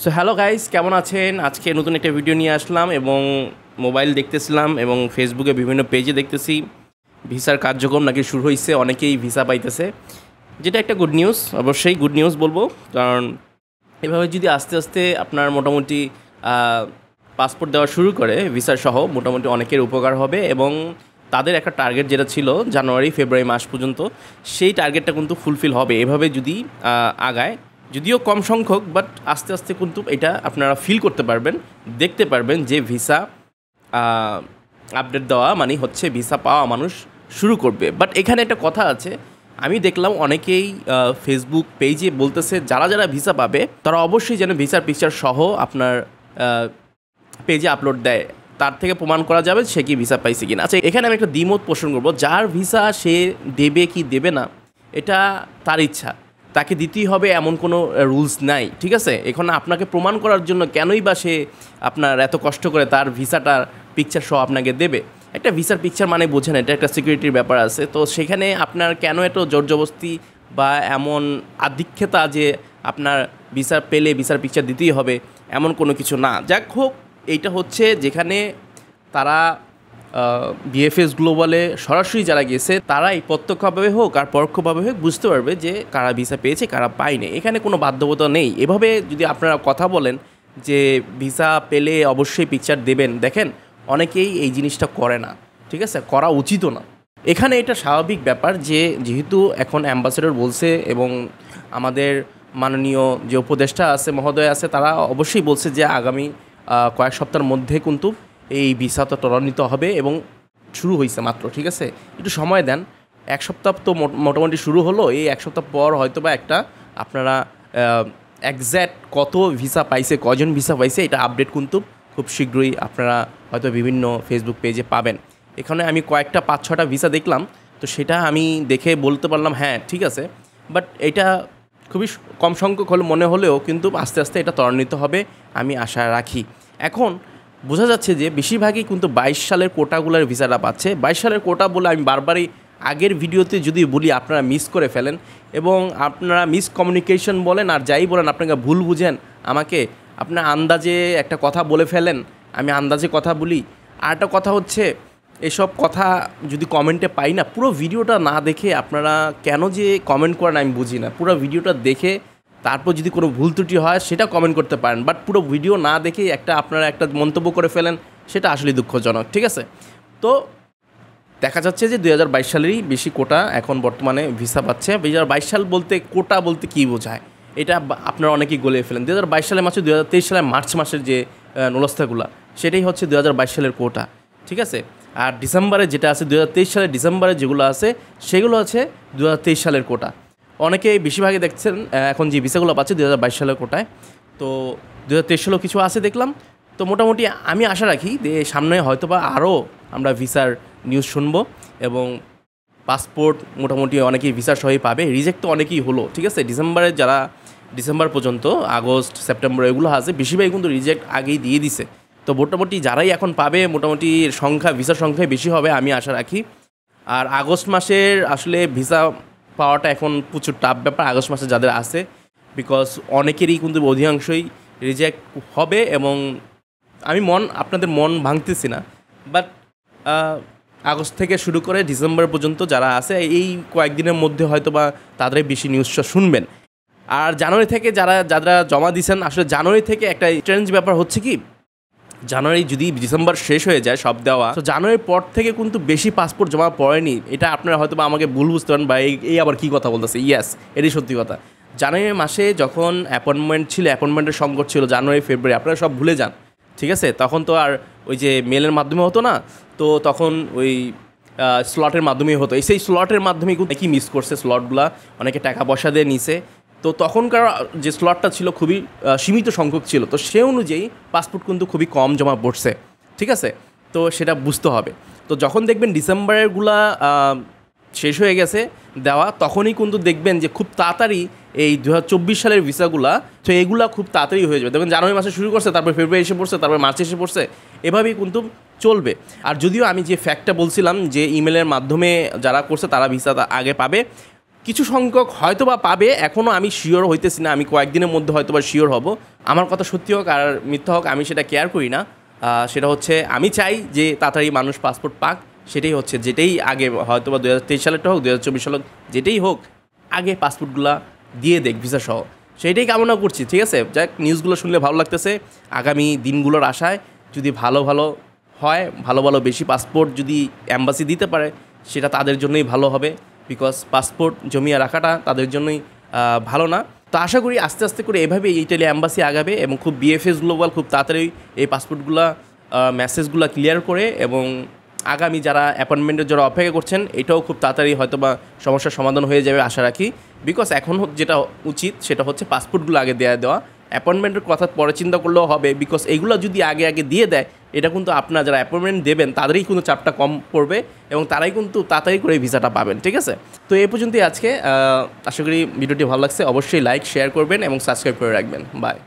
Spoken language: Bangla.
সো হ্যালো গাইস, কেমন আছেন? আজকে নতুন একটা ভিডিও নিয়ে আসলাম এবং মোবাইল দেখতেছিলাম এবং ফেসবুকে বিভিন্ন পেজে দেখতেছি ভিসার কার্যক্রম নাকি শুরু হয়েছে, অনেকেই ভিসা পাইতেছে, যেটা একটা গুড নিউজ। অবশ্যই গুড নিউজ বলবো, কারণ এভাবে যদি আস্তে আস্তে আপনার মোটামুটি পাসপোর্ট দেওয়া শুরু করে ভিসা সহ, মোটামুটি অনেকের উপকার হবে এবং তাদের একটা টার্গেট যেটা ছিল জানুয়ারি ফেব্রুয়ারি মাস পর্যন্ত, সেই টার্গেটটা কিন্তু ফুলফিল হবে এভাবে যদি আগায়। যদিও কম সংখ্যক, বাট আস্তে আস্তে কিন্তু এটা আপনারা ফিল করতে পারবেন, দেখতে পারবেন যে ভিসা আপডেট দেওয়া মানে হচ্ছে ভিসা পাওয়া মানুষ শুরু করবে। বাট এখানে একটা কথা আছে, আমি দেখলাম অনেকেই ফেসবুক পেজে বলতেছে যারা যারা ভিসা পাবে তারা অবশ্যই যেন ভিসার পিকচার সহ আপনার পেজে আপলোড দেয়, তার থেকে প্রমাণ করা যাবে সে কি ভিসা পাইছে কিনা। আচ্ছা, এখানে আমি একটা দ্বিমত পোষণ করবো, যার ভিসা সে দেবে কি দেবে না এটা তার ইচ্ছা, তাকে দিতেই হবে এমন কোনো রুলস নাই, ঠিক আছে? এখন আপনাকে প্রমাণ করার জন্য কেনই বা সে আপনার এত কষ্ট করে তার ভিসাটার পিকচার সহ আপনাকে দেবে? একটা ভিসার পিকচার মানে বোঝেন, এটা একটা সিকিউরিটির ব্যাপার আছে, তো সেখানে আপনার কেন এত জোরজবস্তি বা এমন আধিক্যতা যে আপনার ভিসা পেলে ভিসার পিকচার দিতেই হবে এমন কোনো কিছু না। যাক হোক, এইটা হচ্ছে যেখানে তারা বিএফএস গ্লোবালে সরাসরি যারা গেছে তারাই প্রত্যক্ষভাবে হোক আর পরোক্ষভাবে হোক বুঝতে পারবে যে কারা ভিসা পেয়েছে কারা পায়নি। এখানে কোনো বাধ্যবাধকতা নেই। এভাবে যদি আপনারা কথা বলেন যে ভিসা পেলে অবশ্যই পিকচার দেবেন, দেখেন অনেকেই এই জিনিসটা করে না, ঠিক আছে? করা উচিতও না। এখানে এটা স্বাভাবিক ব্যাপার যে যেহেতু এখন অ্যাম্বাসেডর বলছে এবং আমাদের মাননীয় যে উপদেষ্টা আছে মহোদয় আছে, তারা অবশ্যই বলছে যে আগামী কয়েক সপ্তাহের মধ্যে কিন্তু এই ভিসা তো ত্বরান্বিত হবে এবং শুরু হয়েছে মাত্র, ঠিক আছে? একটু সময় দেন, এক সপ্তাহ তো মোটামুটি শুরু হলো, এই এক সপ্তাহ পর হয়তো বা একটা আপনারা একজ্যাক্ট কত ভিসা পাইছে, কজন ভিসা পাইছে, এটা আপডেট কিন্তু খুব শীঘ্রই আপনারা হয়তো বিভিন্ন ফেসবুক পেজে পাবেন। এখানে আমি কয়েকটা 5-6টা ভিসা দেখলাম, তো সেটা আমি দেখে বলতে পারলাম হ্যাঁ ঠিক আছে, বাট এটা খুবই কম সংখ্যক হলে মনে হলেও কিন্তু আস্তে আস্তে এটা ত্বরান্বিত হবে আমি আশা রাখি। এখন বোঝা যাচ্ছে যে বেশিরভাগই কিন্তু 22 সালের কোটাগুলোর ভিসাটা পাচ্ছে। 22 সালের কোটা বলে আমি বারবারই আগের ভিডিওতে যদি বলি আপনারা মিস করে ফেলেন এবং আপনারা মিসকমিউনিকেশন বলেন আর যাই বলেন, আপনাকে ভুল বুঝেন, আমাকে আপনার আন্দাজে একটা কথা বলে ফেলেন, আমি আন্দাজে কথা বলি। আর একটা কথা হচ্ছে, এসব কথা যদি কমেন্টে পাই না, পুরো ভিডিওটা না দেখে আপনারা কেন যে কমেন্ট করেন আমি বুঝি না। পুরো ভিডিওটা দেখে তারপর যদি কোনো ভুল ত্রুটি হয় সেটা কমেন্ট করতে পারেন, বাট পুরো ভিডিও না দেখে আপনারা একটা মন্তব্য করে ফেলেন, সেটা আসলে দুঃখজনক, ঠিক আছে? তো দেখা যাচ্ছে যে 2022 সালেরই বেশি কোটা এখন বর্তমানে ভিসা পাচ্ছে। 2022 সাল বলতে কোটা বলতে কী বোঝায় এটা আপনারা অনেকেই গলিয়ে ফেলেন। 2022 সালের মাসে 2023 সালের মার্চ মাসের যে নুলস্থাগুলো, সেটাই হচ্ছে 2022 সালের কোটা, ঠিক আছে? আর ডিসেম্বরে যেটা আছে 2023 সালের ডিসেম্বরে যেগুলো আছে সেগুলো আছে 2023 সালের কোটা। অনেকেই বেশিরভাগই দেখছেন এখন যে ভিসাগুলো পাচ্ছে 2022 সালের কোটায়, তো 2023 সালেও কিছু আছে দেখলাম। তো মোটামুটি আমি আশা রাখি যে সামনে হয়তো বা আরও আমরা ভিসার নিউজ শুনবো এবং পাসপোর্ট মোটামুটি অনেকেই ভিসার সহই পাবে। রিজেক্ট তো অনেকেই হলো, ঠিক আছে? ডিসেম্বরে যারা ডিসেম্বর পর্যন্ত, আগস্ট সেপ্টেম্বর এগুলো আছে, বেশিরভাগই কিন্তু রিজেক্ট আগেই দিয়ে দিছে। তো মোটামুটি যারাই এখন পাবে মোটামুটি সংখ্যা, ভিসার সংখ্যাই বেশি হবে আমি আশা রাখি। আর আগস্ট মাসের আসলে ভিসা পাওয়াটা এখন প্রচুর টাফ ব্যাপার আগস্ট মাসে যাদের আছে, বিকজ অনেকেরই কিন্তু অধিকাংশই রিজেক্ট হবে এবং আমি আপনাদের মন ভাঙতেছি না, বাট আগস্ট থেকে শুরু করে ডিসেম্বর পর্যন্ত যারা আছে এই কয়েকদিনের মধ্যে হয়তো বা তাদের বেশি নিউজটা শুনবেন। আর জানুয়ারি থেকে যারা জমা দিয়েছেন, আসলে জানুয়ারি থেকে একটা স্ট্রেঞ্জ ব্যাপার হচ্ছে কি, জানুয়ারি যদি ডিসেম্বর শেষ হয়ে যায় সব দেওয়া, তো জানুয়ারির পর থেকে কিন্তু বেশি পাসপোর্ট জমা পড়েনি। এটা আপনারা হয়তো বা আমাকে ভুল বুঝতে পারেন বা এই আবার কী কথা বলতেছে। ইয়েস, এটাই সত্যি কথা। জানুয়ারি মাসে যখন অ্যাপয়েন্টমেন্ট ছিল, অ্যাপয়েন্টমেন্টের সংকট ছিল জানুয়ারি ফেব্রুয়ারি, আপনারা সব ভুলে যান, ঠিক আছে? তখন তো আর ওই যে মেলের মাধ্যমে হতো না, তো তখন ওই স্লটের মাধ্যমেই হতো। সেই স্লটের মাধ্যমে কিন্তু কি মিস করছে স্লটগুলা, অনেকে টাকা পয়সা দিয়ে নিছে। তো তখনকার যে স্লটটা ছিল খুবই সীমিত সংখ্যক ছিল, তো সে অনুযায়ী পাসপোর্ট কিন্তু খুবই কম জমা পড়ছে, ঠিক আছে? তো সেটা বুঝতে হবে। তো যখন দেখবেন ডিসেম্বরেরগুলা শেষ হয়ে গেছে দেওয়া, তখনই কিন্তু দেখবেন যে খুব তাড়াতাড়ি এই 2024 সালের ভিসাগুলা, তো এগুলা খুব তাড়াতাড়ি হয়ে যাবে। দেখবেন জানুয়ারি মাসে শুরু করছে, তারপর ফেব্রুয়ারি এসে পড়ছে, তারপর মার্চে এসে পড়ছে, এভাবেই কিন্তু চলবে। আর যদিও আমি যে ফ্যাক্টটা বলছিলাম যে ইমেলের মাধ্যমে যারা করছে তারা ভিসা আগে পাবে, কিছু সংখ্যক হয়তোবা পাবে, এখনও আমি শিওর হইতেছি না, আমি কয়েকদিনের মধ্যে হয়তোবা শিওর হব। আমার কথা সত্যি হোক আর মিথ্যা হোক আমি সেটা কেয়ার করি না। সেটা হচ্ছে আমি চাই যে তাড়াতাড়ি মানুষ পাসপোর্ট পাক, সেটাই হচ্ছে, যেটাই আগে হয়তোবা 2023 সালেরটা হোক 2024 সাল হোক, যেটাই হোক আগে পাসপোর্টগুলো দিয়ে দেখ ভিসা সহ, সেইটাই কামনা করছি। ঠিক আছে, যাক নিউজগুলো শুনলে ভালো লাগতেছে। আগামী দিনগুলোর আশায় যদি ভালো ভালো হয়, ভালো ভালো বেশি পাসপোর্ট যদি অ্যাম্বাসি দিতে পারে সেটা তাদের জন্যই ভালো হবে, বিকজ পাসপোর্ট জমিয়ে রাখাটা তাদের জন্যই ভালো না। তো আশা করি আস্তে আস্তে করে এভাবে ইটালি অ্যাম্বাসি আগাবে এবং খুব বিএফএস গ্লোবাল খুব তাড়াতাড়ি এই পাসপোর্টগুলো মেসেজগুলো ক্লিয়ার করে, এবং আগামী যারা অ্যাপয়েন্টমেন্টের যারা অপেক্ষা করছেন এটাও খুব তাড়াতাড়ি হয়তোবা সমস্যার সমাধান হয়ে যাবে আশা রাখি। বিকজ এখন যেটা উচিত সেটা হচ্ছে পাসপোর্টগুলো আগে দেওয়া, অ্যাপয়েন্টমেন্টের কথা পরে চিন্তা করলেও হবে, বিকজ এইগুলো যদি আগে আগে দিয়ে দেয় এটা কিন্তু আপনারা যারা অ্যাপয়েন্টমেন্ট দেবেন তাদেরই কিন্তু চাপটা কম পড়বে এবং তারাই কিন্তু তাড়াতাড়ি করে ভিসাটা পাবেন। ঠিক আছে, তো এই পর্যন্তই আজকে। আশা করি ভিডিওটি ভালো লাগছে, অবশ্যই লাইক শেয়ার করবেন এবং সাবস্ক্রাইব করে রাখবেন। বাই।